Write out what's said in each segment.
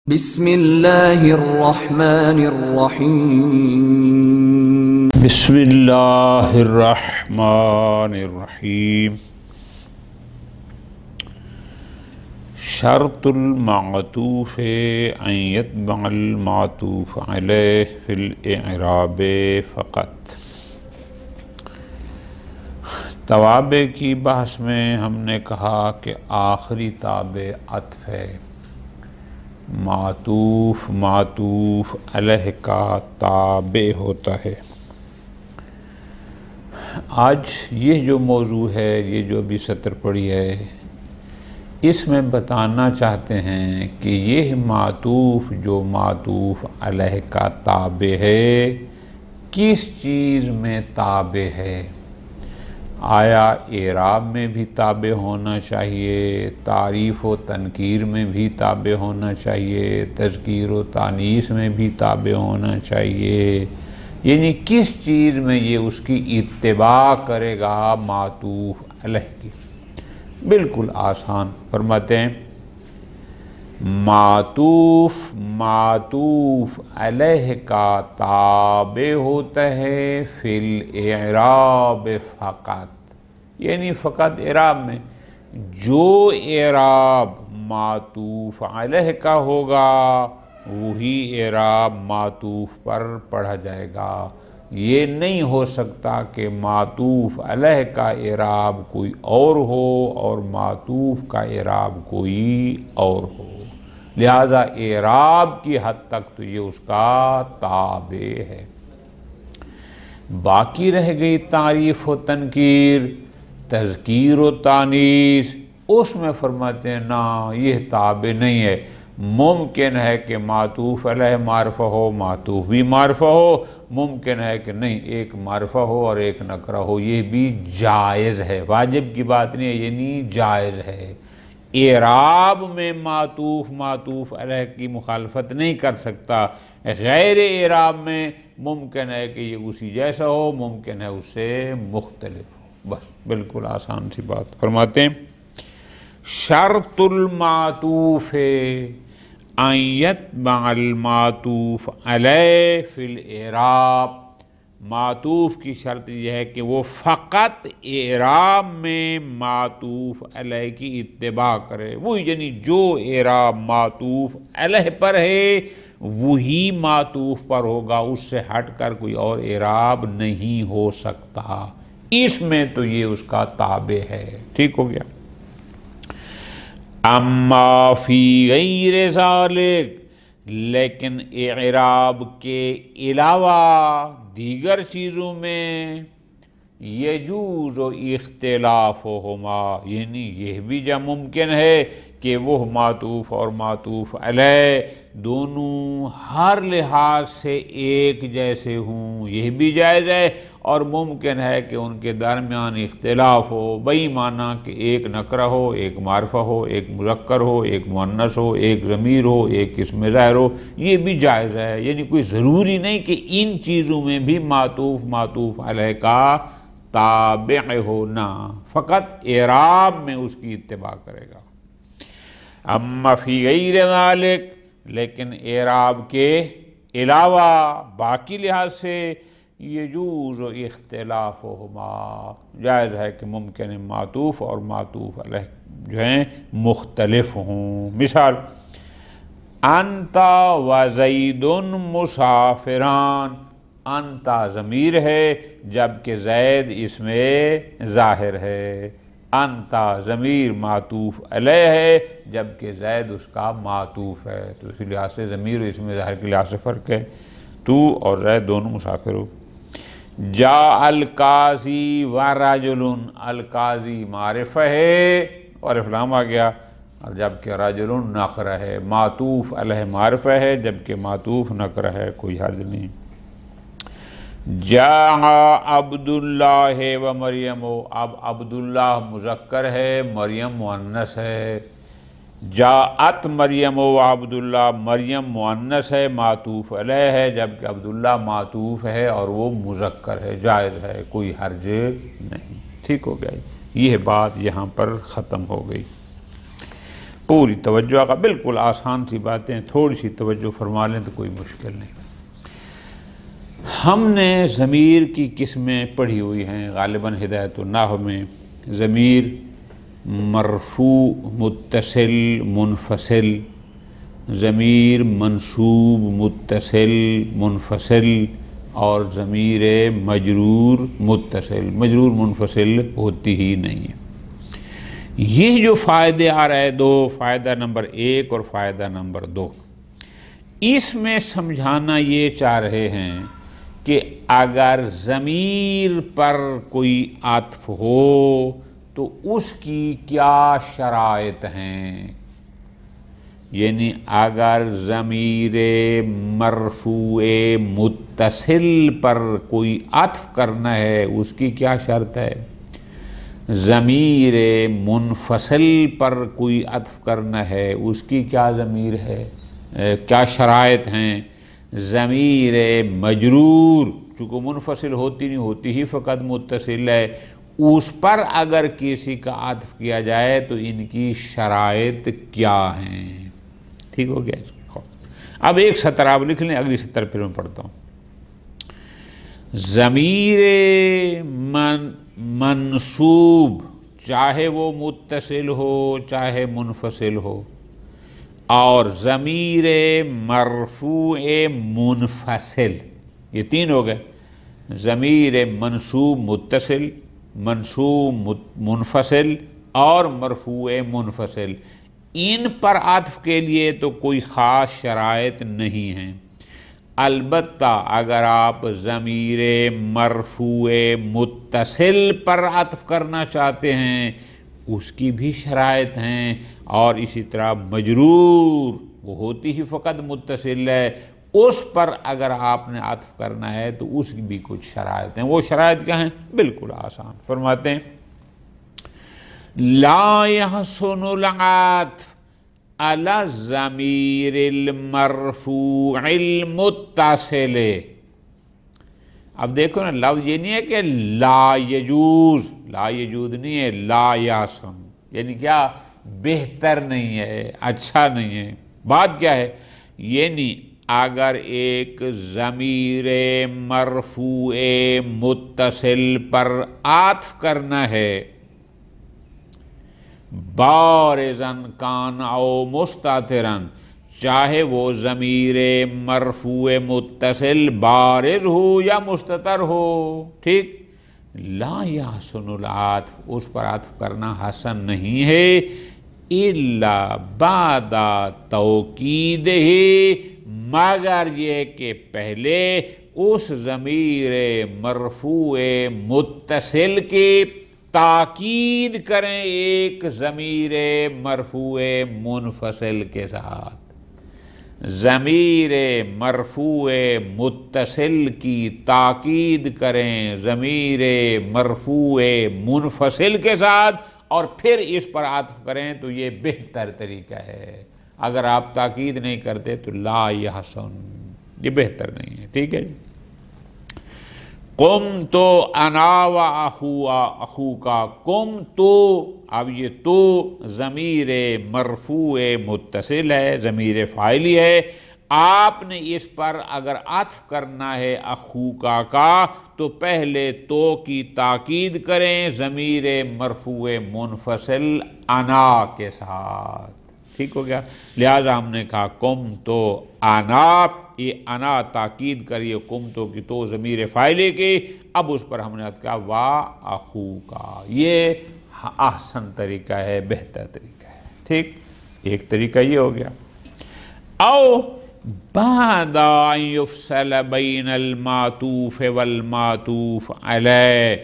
بسم اللہ الرحمن الرحیم بسم اللہ الرحمن الرحیم شرط المعطوف ان یتبع المعطوف علیہ فی الاعراب فقط۔ توابع کی بحث میں ہم نے کہا کہ آخری تابع عطف ہے، معطوف علیہ کا تابع ہوتا ہے۔ آج یہ جو موضوع ہے، یہ جو بھی سطر پڑھی ہے، اس میں بتانا چاہتے ہیں کہ یہ معطوف جو معطوف علیہ کا تابع ہے، کس چیز میں تابع ہے؟ آیا اعراب میں بھی تابع ہونا چاہیے، تعریف و تنکیر میں بھی تابع ہونا چاہیے، تذکیر و تانیث میں بھی تابع ہونا چاہیے؟ یعنی کس چیز میں یہ اس کی اتباع کرے گا معطوف علیہ کی؟ بالکل آسان، فرماتے ہیں معطوف علیہ کا تابع ہوتا ہے فی الاعراب فقط، یعنی فقط اعراب میں جو اعراب معطوف علیہ کا ہوگا وہی اعراب معطوف پر پڑھا جائے گا۔ یہ نہیں ہو سکتا کہ معطوف علیہ کا اعراب کوئی اور ہو اور معطوف کا اعراب کوئی اور ہو، لہذا اعراب کی حد تک تو یہ اس کا تابع ہے۔ باقی رہ گئی تعریف و تنکیر، تذکیر و تانیث، اس میں فرماتے ہیں نا، یہ تابع نہیں ہے۔ ممکن ہے کہ معطوف علیہ معرفہ ہو، معطوف بھی معرفہ ہو، ممکن ہے کہ نہیں ایک معرفہ ہو اور ایک نکرہ ہو، یہ بھی جائز ہے، واجب کی بات نہیں ہے، یعنی جائز ہے۔ اعراب میں معطوف علیہ کی مخالفت نہیں کر سکتا، غیر اعراب میں ممکن ہے کہ یہ اسی جیسا ہو، ممکن ہے اس سے مختلف ہو، بس بالکل آسان سی بات۔ فرماتے ہیں شرط المعطوف ان یتبع المعطوف علیہ فی الاعراب، معطوف کی شرط یہ ہے کہ وہ فقط اعراب میں معطوف علیہ کی اتباع کرے، وہی یعنی جو اعراب معطوف علیہ پر ہے وہی معطوف پر ہوگا، اس سے ہٹ کر کوئی اور اعراب نہیں ہو سکتا، اس میں تو یہ اس کا تابع ہے۔ ٹھیک ہو گیا؟ اما فی غیر ذالک، لیکن اعراب کے علاوہ دیگر چیزوں میں یجوز اختلافہما، یعنی یہ بھی جب ممکن ہے کہ وہ معطوف اور معطوف علیہ دونوں ہر لحاظ سے ایک جیسے ہوں، یہ بھی جائز ہے، اور ممکن ہے کہ ان کے درمیان اختلاف ہو، بئی معنی کہ ایک نکرہ ہو، ایک معرفہ ہو، ایک مذکر ہو، ایک مؤنث ہو، ایک ضمیر ہو، ایک اسم ظاہر ہو، یہ بھی جائز ہے۔ یعنی کوئی ضروری نہیں کہ ان چیزوں میں بھی معطوف علیہ کا تابع ہونا، فقط اعراب میں اس کی اتباع کرے گا۔ اما فی غیر ذالک، لیکن اعراب کے علاوہ باقی لحاظ سے یجوز اختلافہما، جائز ہے کہ ممکن ہے معطوف اور معطوف علیہ جو ہیں مختلف ہوں۔ مثال انت و زید مسافران، انت ضمیر ہے جبکہ زید اس میں ظاہر ہے، انت ضمیر معطوف علیہ ہے جبکہ زید اس کا معطوف ہے، تو اسی لحاظ سے ضمیر اس میں ظاہر کے لحاظ سے فرق ہے، تو اور زید دونوں مسافر ہو۔ جاء القاضی و رجل، القاضی معرفہ ہے اور افلام آ گیا، اور جبکہ رجل نکرہ ہے، معطوف علیہ معرفہ ہے جبکہ معطوف نکرہ ہے، کوئی حرج نہیں۔ جاء عبداللہ و مریم، اب عبداللہ مذکر ہے، مریم مؤنث ہے، جاءت مریم و عبداللہ، مریم مؤنث ہے، معطوف علیہ ہے جبکہ عبداللہ معطوف ہے اور وہ مذکر ہے، جائز ہے، کوئی حرج نہیں۔ ٹھیک ہو گیا؟ یہ بات یہاں پر ختم ہو گئی۔ پوری توجہ آقا، بالکل آسان سی باتیں، تھوڑی سی توجہ فرما لیں تو کوئی مشکل نہیں۔ ہم نے ضمیر کی قسمیں پڑھی ہوئی ہیں غالباً ہدایت النحو میں۔ ضمیر مرفوع، متصل، منفصل، ضمیر منصوب، متصل، منفصل، اور ضمیر مجرور، متصل۔ مجرور منفصل ہوتی ہی نہیں ہے۔ یہ جو فائدے آ رہے دو، فائدہ نمبر 1 اور فائدہ نمبر 2، اس میں سمجھانا یہ چاہ رہے ہیں کہ اگر ضمیر پر کوئی عطف ہو تو اس کی کیا شرائط ہیں، یعنی اگر ضمیر مرفوع متصل پر کوئی عطف کرنا ہے اس کی کیا شرط ہے، ضمیر منفصل پر کوئی عطف کرنا ہے اس کی کیا ضمیر ہے، کیا شرائط ہیں، ضمیر مجرور چونکہ منفصل ہوتی نہیں ہوتی ہی فقط متصل ہے، اس پر اگر کسی کا عطف کیا جائے تو ان کی شرائط کیا ہیں۔ ٹھیک ہو گیا؟ اب ایک سطر آپ لکھ لیں، اگلی سطر پھر میں پڑھتا ہوں۔ ضمیر منصوب چاہے وہ متصل ہو چاہے منفصل ہو، اور ضمیر مرفوع منفصل، یہ 3 ہو گئے، ضمیر منصوب متصل، منصوب منفصل اور مرفوع منفصل، ان پر عطف کے لیے تو کوئی خاص شرائط نہیں ہیں۔ البتہ اگر آپ ضمیر مرفوع متصل پر عطف کرنا چاہتے ہیں اس کی بھی شرائط ہیں، اور اسی طرح مجرور وہ ہوتی ہی فقط متصل ہے، اس پر اگر آپ نے عطف کرنا ہے تو اس کی بھی کچھ شرائط ہیں۔ وہ شرائط کیا ہیں؟ بالکل آسان فرماتے ہیں، لا يحسن العطف علی الضمیر المرفوع المتصل۔ اب دیکھو نا، لفظ یہ نہیں ہے کہ لا یجوز، لا یجوز نہیں ہے، لا یحسن یعنی کیا، بہتر نہیں ہے، اچھا نہیں ہے۔ بات کیا ہے، یعنی اگر ایک ضمیر مرفوع متصل پر عطف کرنا ہے، بارزن کان او مستترن، چاہے وہ ضمیر مرفوع متصل بارز ہو یا مستتر ہو، ٹھیک، لا یحسن العطف، اس پر عطف کرنا حسن نہیں ہے، الا بعد توکیدہ، مگر یہ کہ پہلے اس ضمیر مرفوع متصل کی تاکید کریں ایک ضمیر مرفوع منفصل کے ساتھ۔ ضمیر مرفوع متصل کی تاکید کریں ضمیر مرفوع منفصل کے ساتھ اور پھر اس پر عطف کریں تو یہ بہتر طریقہ ہے۔ اگر آپ تاکید نہیں کرتے تو لا یحسن، یہ بہتر نہیں ہے، ٹھیک ہے۔ قم تو انا و اخو کا، قم تو، اب یہ تو ضمیر مرفوع متصل ہے، ضمیر فاعلی ہے، آپ نے اس پر اگر عطف کرنا ہے اخو کا تو پہلے تو کی تاکید کریں ضمیر مرفوع منفصل انا کے ساتھ، ٹھیک ہو گیا۔ لہٰذا ہم نے کہا قم تو انا، یہ انا تاکید کریے قم تو کی تو ضمیر فاعلی کی، اب اس پر ہم نے کہا وا اخو کا، یہ احسن طریقہ ہے، بہتر طریقہ ہے، ٹھیک، ایک طریقہ یہ ہو گیا۔ او بعد ان یفصل بین المعطوف والمعطوف علیہ،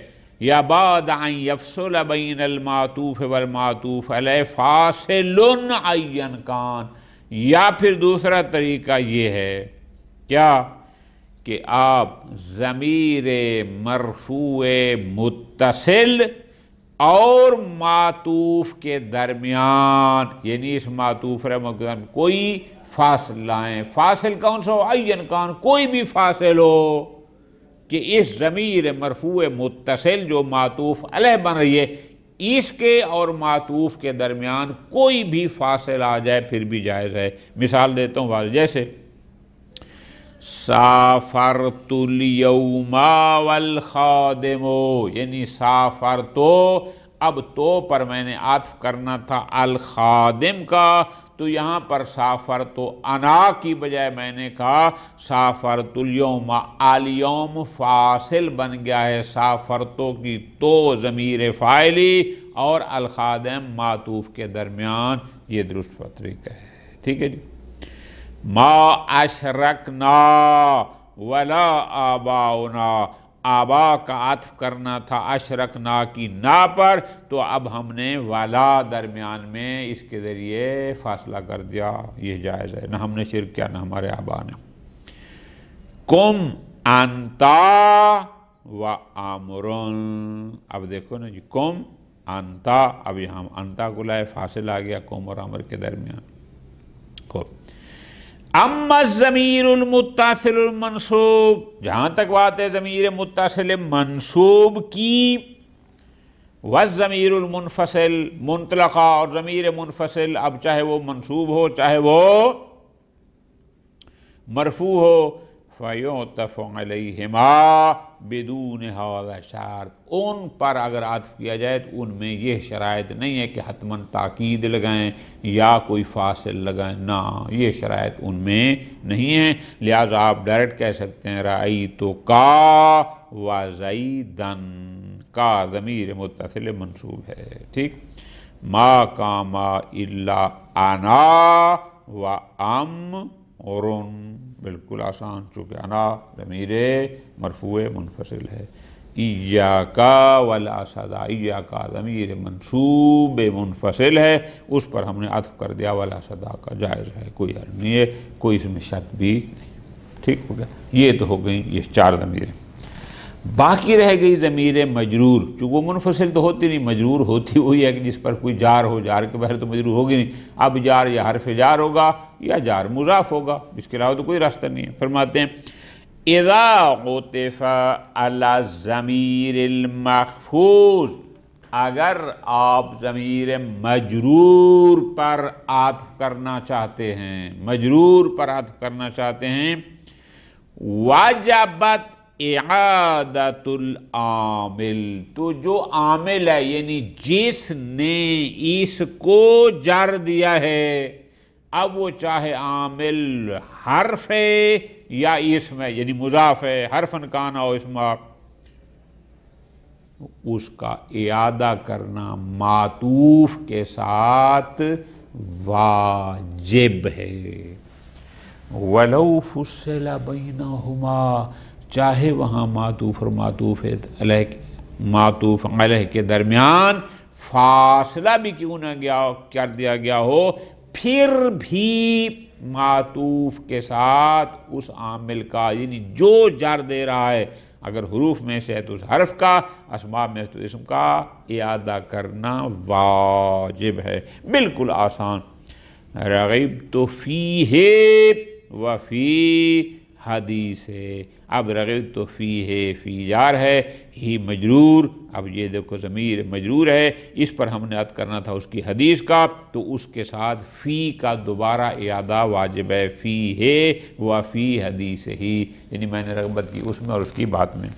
یا بعد ان یفصل بین المعطوف والمعطوف علیہ فاصل عین کان، یا پھر دوسرا طریقہ یہ ہے کیا کہ آپ ضمیر مرفوع متصل اور معطوف کے درمیان، یعنی اس معطوف رحمۃ کوئی فاصل لائیں، فاصل کون سا ہو، عین کان، کوئی بھی فاصل ہو کہ اس ضمیر مرفوع متصل جو معطوف علیہ بن رہی ہے اس کے اور معطوف کے درمیان کوئی بھی فاصل آ جائے پھر بھی جائز ہے۔ مثال دیتا ہوں، جیسے سافرت الیوم والخادم، یعنی سافرتو، اب تو پر میں نے عطف کرنا تھا الخادم کا، تو یہاں پر سافرتو انا کی بجائے میں نے کہا سافرت الیوم، الیوم فاصل بن گیا ہے سافرتو کی تو ضمیر فاعلی اور الخادم معطوف کے درمیان، یہ درست طریقہ ہے، ٹھیک ہے جی۔ ما اشرکنا ولا آباؤنا، آبا کا عطف کرنا تھا اشرکنا کی نا پر، تو اب ہم نے ولا درمیان میں اس کے ذریعے فاصلہ کر دیا، یہ جائز ہے، نہ ہم نے شرک کیا نہ ہمارے آبا نے۔ کم انتا و عامرن، اب دیکھو نا جی، کم انتا، اب یہاں انتا کو لائے، فاصل آ گیا کم اور عامر کے درمیان۔ خوب، اما الضمیر المتصل المنصوب، جہاں تک بات ہے ضمیر متصل منصوب کی، والضمیر المنفصل منطلقہ، اور ضمیر منفصل اب چاہے وہ منصوب ہو چاہے وہ مرفوع ہو، فَيُعْطَفُ عَلَيْهِمَا بِدُونِ هَذَا شَرْط، ان پر اگر عطف کیا جائے تو ان میں یہ شرائط نہیں ہے کہ حتماً تاکید لگائیں یا کوئی فاصل لگائیں، نہ، یہ شرائط ان میں نہیں ہیں، لہٰذا آپ ڈائریکٹ کہہ سکتے ہیں رأیتو کا وزیدن، کا ضمیر متصل منصوب ہے، ٹھیک۔ ما قام الا انا و عمرن، بالکل آسان، چونکہ انا ضمیر مرفوع منفصل ہے۔ ایاکا ولا صدا، ایاکا ضمیر منصوب منفصل ہے، اس پر ہم نے عطف کر دیا ولا صدا کا، جائز ہے، کوئی حرج نہیں ہے، کوئی اس میں شرط بھی نہیں، ٹھیک ہو گیا۔ یہ تو ہو گئی یہ 4 ضمیریں، باقی رہ گئی ضمیر مجرور، چونکہ وہ منفصل تو ہوتی نہیں، مجرور ہوتی ہوئی ہے کہ جس پر کوئی جار ہو، جار کے بغیر تو مجرور ہوگی نہیں، اب جار یا حرف جار ہوگا یا جار مضاف ہوگا، اس کے علاوہ تو کوئی راستہ نہیں ہے۔ فرماتے ہیں اذا عطف علی الضمیر المخفوض، اگر آپ ضمیر مجرور پر عطف کرنا چاہتے ہیں، مجرور پر عطف کرنا چاہتے ہیں، وجبت اعادت العامل، تو جو عامل ہے یعنی جس نے اس کو جر دیا ہے، اب وہ چاہے عامل حرف ہے یا اسم ہے، یعنی مضاف ہے، حرفن کان او اسما، اس کا اعادہ کرنا معطوف کے ساتھ واجب ہے۔ وَلَوْ فُصِّلَ بَيْنَهُمَا، چاہے وہاں معطوف اور معطوف علیہ کے درمیان فاصلہ بھی کیوں نہ کر دیا گیا ہو، پھر بھی معطوف کے ساتھ اس عامل کا، یعنی جو جر دے رہا ہے، اگر حروف میں سے ہے تو اس حرف کا، اسماء میں تو اسم کا اعادہ کرنا واجب ہے، بالکل آسان۔ رغبت فیہ وفی حدیث، اب رغبت فیہ، فی جار ہے، ہی مجرور، اب یہ دیکھو ضمیر مجرور ہے، اس پر ہم نے عطف کرنا تھا اس کی حدیث کا، تو اس کے ساتھ فی کا دوبارہ اعادہ واجب ہے، فیہ وفی حدیث ہی، یعنی میں نے رغبت کی اس میں اور اس کی بات میں۔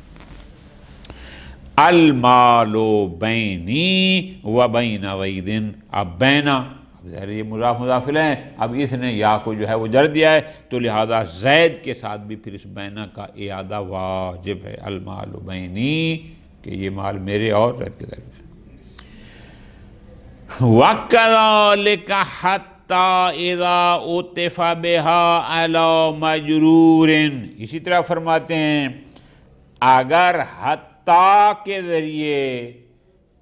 المال بینی و بین زید، اب بینا، ظاہر یہ مضاف مضاف الیہ ہیں، اب اس نے یا کو جو ہے وہ جر دیا ہے، تو لہذا زید کے ساتھ بھی پھر اس بینا کا اعادہ واجب ہے، المال بینی، کہ یہ مال میرے اور زید کے درمیان۔ وَكَذَلِكَ حَتَّى إِذَا عُطِفَ بِهَا عَلَى مَجْرُورٍ، اسی طرح فرماتے ہیں اگر حتیٰ کے ذریعے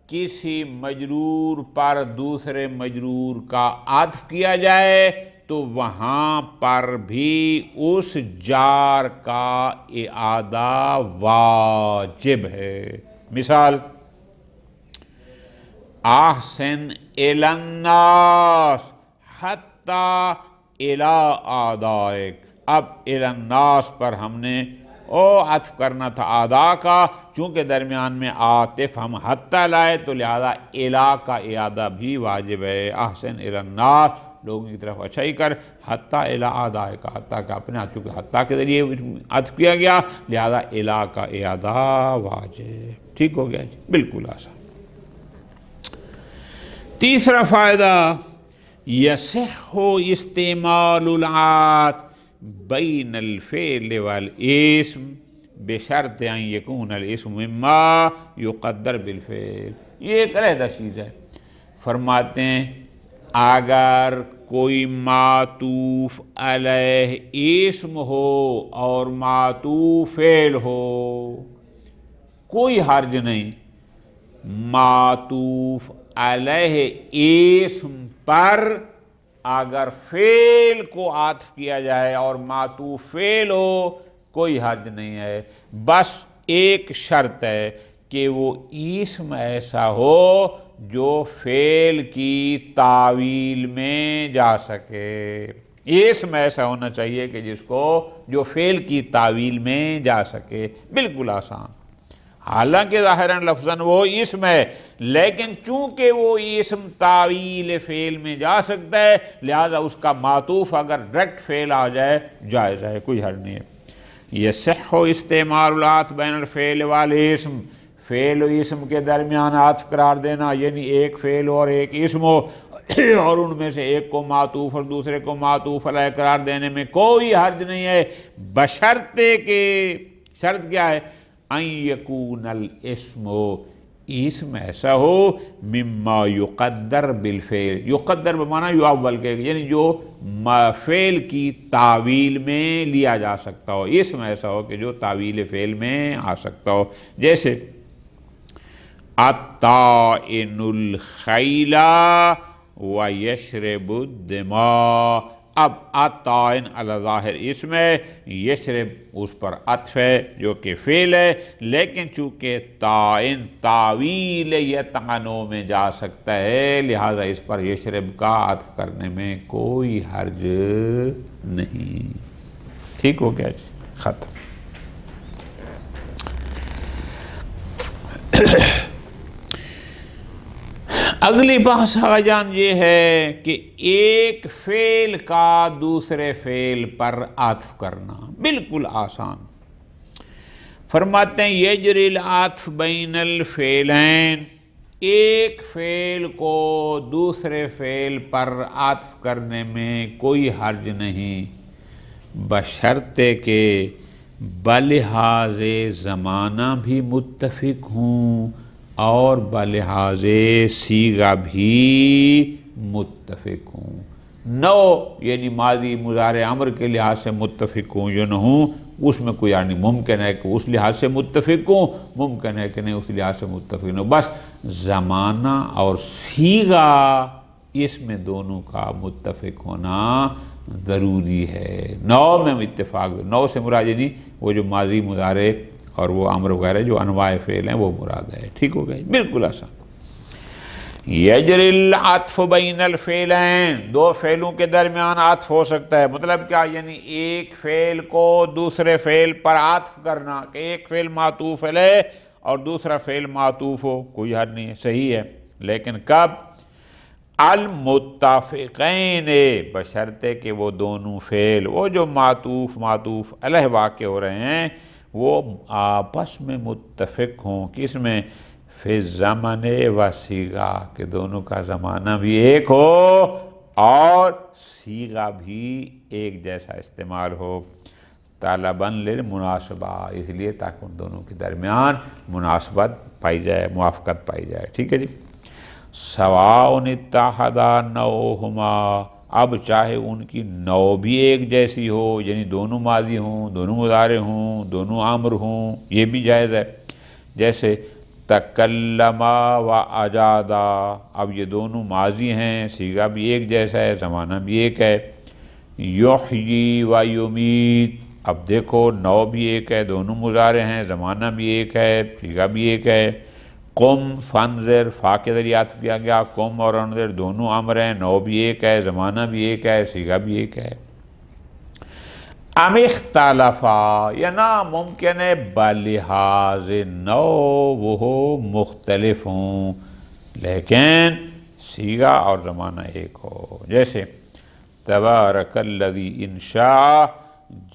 کسی مجرور پر دوسرے مجرور کا عطف کیا جائے تو وہاں پر بھی اس جار کا اعادہ واجب ہے۔ مثال احسن الی الناس حتی الی آدائک، اب الی الناس پر ہم نے او عطف کرنا تھا ادا کا، چونکہ درمیان میں عاطف ہم حتی لائے تو لہذا الا کا اعادہ بھی واجب ہے۔ احسن الی الناس، لوگوں کی طرف اچھائی کر، حتی الی ادائے کا، حتی کا اپنے ہاتھ، چونکہ حتی کے ذریعے عطف کیا گیا لہذا الا کا اعادہ واجب۔ ٹھیک ہو گیا جی، بالکل آسان۔ تیسرا فائدہ، یصح استعمال العطف بین الفعل والاسم بشرط ان یکون الاسم مما یقدر بالفعل۔ یہ ایک علیحدہ چیز ہے۔ فرماتے ہیں اگر کوئی معطوف علیہ اسم ہو اور معطوف فعل ہو، کوئی حرج نہیں، معطوف علیہ اسم پر اگر فعل کو عطف کیا جائے اور معطوف فعل ہو کوئی حرج نہیں ہے، بس ایک شرط ہے کہ وہ اسم ایسا ہو جو فعل کی تعویل میں جا سکے۔ اسم ایسا ہونا چاہیے کہ جس کو جو فعل کی تعویل میں جا سکے۔ بالکل آسان۔ حالانکہ ظاہراً لفظاً وہ اسم ہے، لیکن چونکہ وہ اسم تعویل فعل میں جا سکتا ہے لہذا اس کا معطوف اگر ڈائریکٹ فعل آ جائے جائز ہے، کوئی حرج نہیں ہے۔ یصح استعمال العطف بین الفعل والاسم، فعل و اسم کے درمیان عطف قرار دینا، یعنی ایک فعل اور ایک اسم ہو اور ان میں سے ایک کو معطوف اور دوسرے کو معطوف علیہ قرار دینے میں کوئی حرج نہیں ہے، بشرطے کہ شرط کیا ہے، ان یکون الاسم، اسم ایسا ہو مما یقدر بالفعل، یقدر بمعنی یعول کے، یعنی جو فعل کی تعویل میں لیا جا سکتا ہو، اسم ایسا ہو کہ جو تعویل فعل میں آ سکتا ہو، جیسے الطائن الخیل ویشرب الدماء۔ اب الطائن علی ظاہر اسم ہے، یشرب اس پر عطف ہے جو کہ فعل ہے، لیکن چونکہ طائن تعویل یطعنو میں جا سکتا ہے لہذا اس پر یشرب کا عطف کرنے میں کوئی حرج نہیں۔ ٹھیک ہو گیا جی، ختم۔ اگلی بحث جان یہ ہے کہ ایک فعل کا دوسرے فعل پر عطف کرنا بالکل آسان۔ فرماتے ہیں یجری العطف بین الفعلین، ایک فعل کو دوسرے فعل پر عطف کرنے میں کوئی حرج نہیں، بشرطے کہ بلحاظ زمانہ بھی متفق ہوں اور بلحاظ صیغہ بھی متفق ہوں۔ نو یعنی ماضی مضارع امر کے لحاظ سے متفق ہوں یا نہ ہوں اس میں کوئی یعنی ممکن ہے کہ اس لحاظ سے متفق ہوں، ممکن ہے کہ نہیں اس لحاظ سے متفق نہ ہو، بس زمانہ اور صیغہ اس میں دونوں کا متفق ہونا ضروری ہے۔ نو میں اتفاق، نو سے مراد یعنی وہ جو ماضی مضارع اور وہ امر وغیرہ جو انواع فعل ہیں وہ مراد ہے۔ ٹھیک ہو گیا، بالکل آسان۔ یجری العطف بین الفعلین، دو فعلوں کے درمیان عطف ہو سکتا ہے، مطلب کیا، یعنی ایک فعل کو دوسرے فعل پر عطف کرنا کہ ایک فعل معطوف علیہ اور دوسرا فعل معطوف ہو، کوئی حد نہیں ہے، صحیح ہے، لیکن کب؟ المتفقین، بشرطے کہ وہ دونوں فعل، وہ جو معطوف علیہ واقع ہو رہے ہیں وہ آپس میں متفق ہوں، کس میں؟ فی الزمن و صیغہ، کہ دونوں کا زمانہ بھی ایک ہو اور صیغہ بھی ایک جیسا استعمال ہو، طلباً للمناسبہ، اس لیے تاکہ ان دونوں کے درمیان مناسبت پائی جائے، موافقت پائی جائے۔ ٹھیک ہے جی۔ سواء اتحدا نوہما، اب چاہے ان کی نو بھی ایک جیسی ہو، یعنی دونوں ماضی ہوں، دونوں مضارع ہوں، دونوں امر ہوں، یہ بھی جائز ہے، جیسے تکلما و اجادا، اب یہ دونوں ماضی ہیں، صیغہ بھی ایک جیسا ہے، زمانہ بھی ایک ہے۔ یحیی و یمیت، اب دیکھو نو بھی ایک ہے، دونوں مضارع ہیں، زمانہ بھی ایک ہے، صیغہ بھی ایک ہے۔ قم فانذر، فا کے ذریعے عطف کیا گیا، قم اور انذر دونوں امر ہیں، نو بھی ایک ہے، زمانہ بھی ایک ہے، صیغہ بھی ایک ہے۔ ام اختلفا یا ناممکن ہے بلحاظ نو وہ مختلف ہوں لیکن صیغہ اور زمانہ ایک ہو. جیسے تبارک الذی ان شاء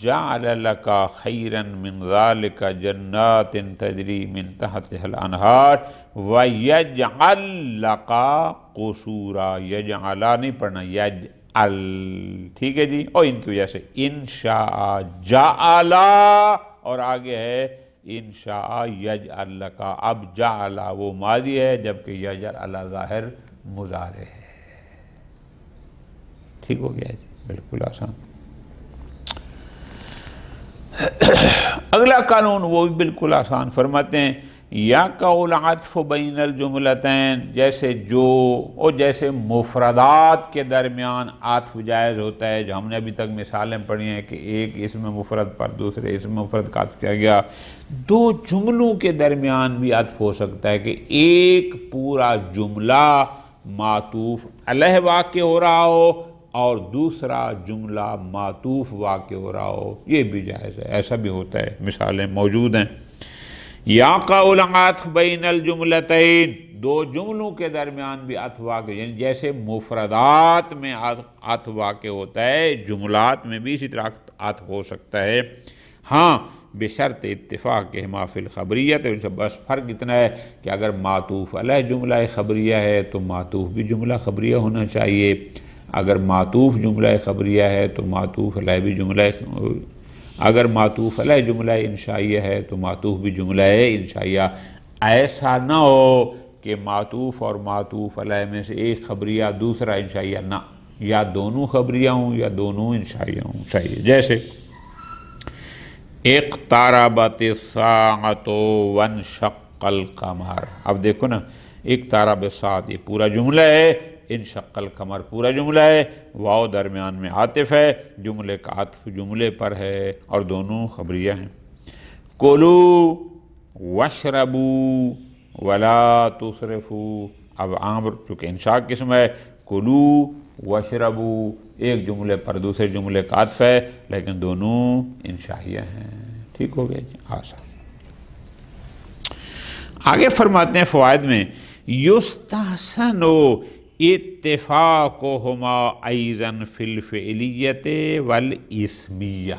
جعل لک خیرا من ذلک جنات تجری من تحتها الانہار ویجعل لک قصورا. یجعلا نہیں پڑھنا، یجعل، ٹھیک ہے جی. اور ان کی وجہ سے انشاء جعلا اور آگے ہے انشاء یجعل لک. اب جعلا وہ ماضی ہے جبکہ یجعل ظاہر مضارع ہے. ٹھیک ہو گیا جی، بالکل آسان. اگلا قانون وہ بھی بالکل آسان، فرماتے ہیں یا قول عطف بین الجملتین، جیسے جیسے مفردات کے درمیان عطف جائز ہوتا ہے، جو ہم نے ابھی تک مثالیں پڑھی ہیں کہ ایک اسم مفرد پر دوسرے اسم مفرد کا عطف کیا گیا. دو جملوں کے درمیان بھی عطف ہو سکتا ہے کہ ایک پورا جملہ معطوف علیہ واقع ہو رہا ہو اور دوسرا جملہ معطوف واقع ہو رہا ہو، یہ بھی جائز ہے، ایسا بھی ہوتا ہے، مثالیں موجود ہیں. یا قول عطف بین الجملتین، دو جملوں کے درمیان بھی عطف واقع، یعنی جیسے مفردات میں عطف واقع ہوتا ہے، جملات میں بھی اسی طرح عطف ہو سکتا ہے. ہاں بشرط اتفاقہما فی الخبریت، بس فرق اتنا ہے کہ اگر معطوف علیہ جملہ خبریہ ہے تو معطوف بھی جملہ خبریہ ہونا چاہیے، اگر معطوف جملہ خبریہ ہے تو معطوف علیہ بھی جملہ، اگر معطوف علیہ جملہ انشائیہ ہے تو معطوف بھی جملہ انشائیہ. ایسا نہ ہو کہ معطوف اور معطوف علیہ میں سے ایک خبریہ دوسرا انشائیہ، نہ، یا دونوں خبریہ ہوں یا دونوں انشائیہ ہوں چاہیے. جیسے اقتربت الساعۃ وانشق القمر، اب دیکھو نا، اقترب الساعۃ یہ پورا جملہ ہے، انشق القمر پورا جملہ ہے، واو درمیان میں عاطف ہے، جملے کا عطف جملے پر ہے اور دونوں خبریہ ہیں. کلوا واشربوا ولا تسرفوا، اب عامر چونکہ انشاء قسم ہے، کلوا واشربوا ایک جملے پر دوسرے جملے کا عطف ہے لیکن دونوں انشائیہ ہیں. ٹھیک ہو گیا جی، آسان. آگے فرماتے ہیں فوائد میں یستحسن اتفاقہما ایضا فی الفعلیت والاسمیہ،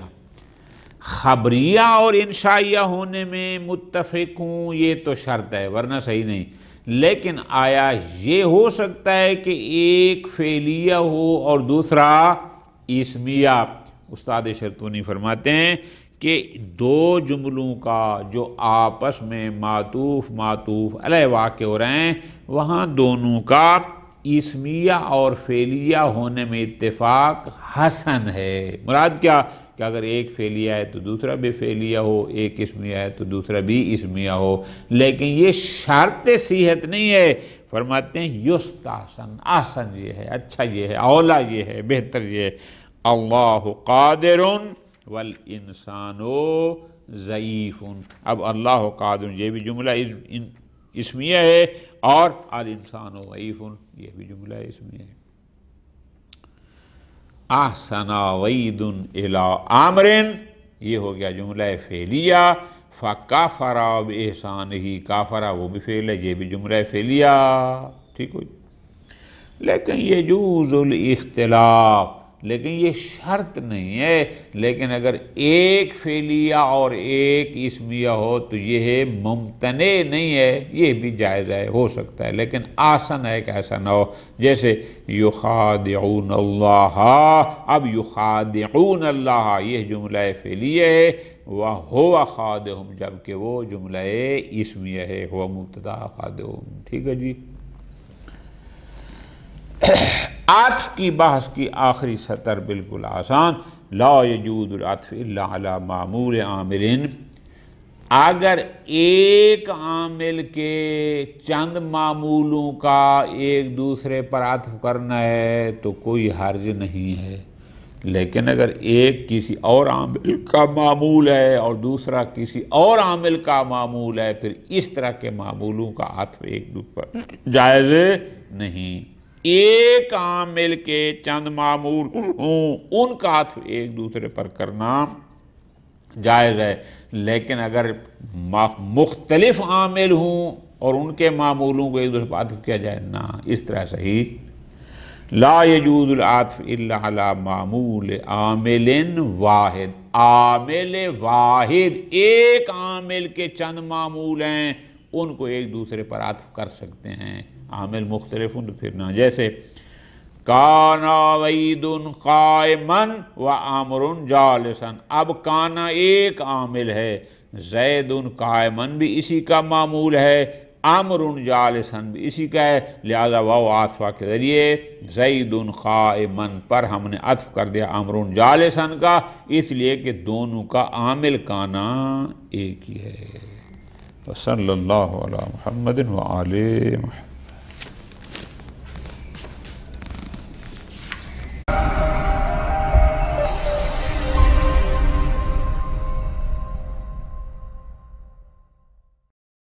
خبریہ اور انشائیہ ہونے میں متفق ہوں یہ تو شرط ہے ورنہ صحیح نہیں. لیکن آیا یہ ہو سکتا ہے کہ ایک فعلیہ ہو اور دوسرا اسمیہ؟ استاد شرطونی فرماتے ہیں کہ دو جملوں کا جو آپس میں معطوف علیہ واقع ہو رہے ہیں وہاں دونوں کا اسمیہ اور فعلیہ ہونے میں اتفاق حسن ہے. مراد کیا کہ اگر ایک فعلیہ ہے تو دوسرا بھی فعلیہ ہو، ایک اسمیہ ہے تو دوسرا بھی اسمیہ ہو، لیکن یہ شرط صحت نہیں ہے. فرماتے ہیں یستحسن، آسن یہ ہے، اچھا یہ ہے، اولا یہ ہے، بہتر یہ ہے. اللہ قادر والانسان ضعیف. اب اللہ قادر یہ بھی جملہ اسمیہ ہے اور الانسان ضعیف یہ بھی جملہ اسمیہ ہے. احسن وید الی عامر یہ ہو گیا جملہ فعلیہ. فکافر باحسانہ، کافر وہ بھی فعل ہے، یہ بھی جملہ فعلیہ. ٹھیک ہو. لیکن یجوز الاختلاف، لیکن یہ شرط نہیں ہے. لیکن اگر ایک فعلیہ اور ایک اسمیہ ہو تو یہ ممتنع نہیں ہے، یہ بھی جائز ہے، ہو سکتا ہے، لیکن آسن ہے کہ ایسا نہ ہو. جیسے یخادعون اللہ، اب یخادعون اللہ یہ جملہ فعلیہ ہے، وَهُوَ خَادِعُهُمْ جبکہ وہ جملہ اسمیہ ہے، ہوا مبتدا خادعهم. ٹھیک ہے جی. عطف کی بحث کی آخری سطر بالکل آسان. لا یجوز العطف الا علی معمول عامل، اگر ایک عامل کے چند معمولوں کا ایک دوسرے پر عطف کرنا ہے تو کوئی حرج نہیں ہے. لیکن اگر ایک کسی اور عامل کا معمول ہے اور دوسرا کسی اور عامل کا معمول ہے، پھر اس طرح کے معمولوں کا عطف ایک دوسرے پر جائز نہیں. ایک عامل کے چند معمول ہوں ان کا عطف ایک دوسرے پر کرنا جائز ہے، لیکن اگر مختلف عامل ہوں اور ان کے معمولوں کو ایک دوسرے پر عطف کیا جائے نہ، اس طرح صحیح لا یجوز العطف الا علی معمول عامل واحد، عامل واحد ایک عامل کے چند معمول ہیں ان کو ایک دوسرے پر عطف کر سکتے ہیں، عامل مختلف ہوں تو پھر نہ، جیسے کانا وید قائما و عامر جالسا، اب کانا ایک عامل ہے، زید قائما بھی اسی کا معمول ہے، عامر جالسا بھی اسی کا ہے، لہذا واو عاطفہ کے ذریعے زید قائما پر ہم نے عطف کر دیا عامر جالسا کا، اس لیے کہ دونوں کا عامل کانا ایک ہی ہے۔ وصلی اللہ علی محمد وآلہ محمد۔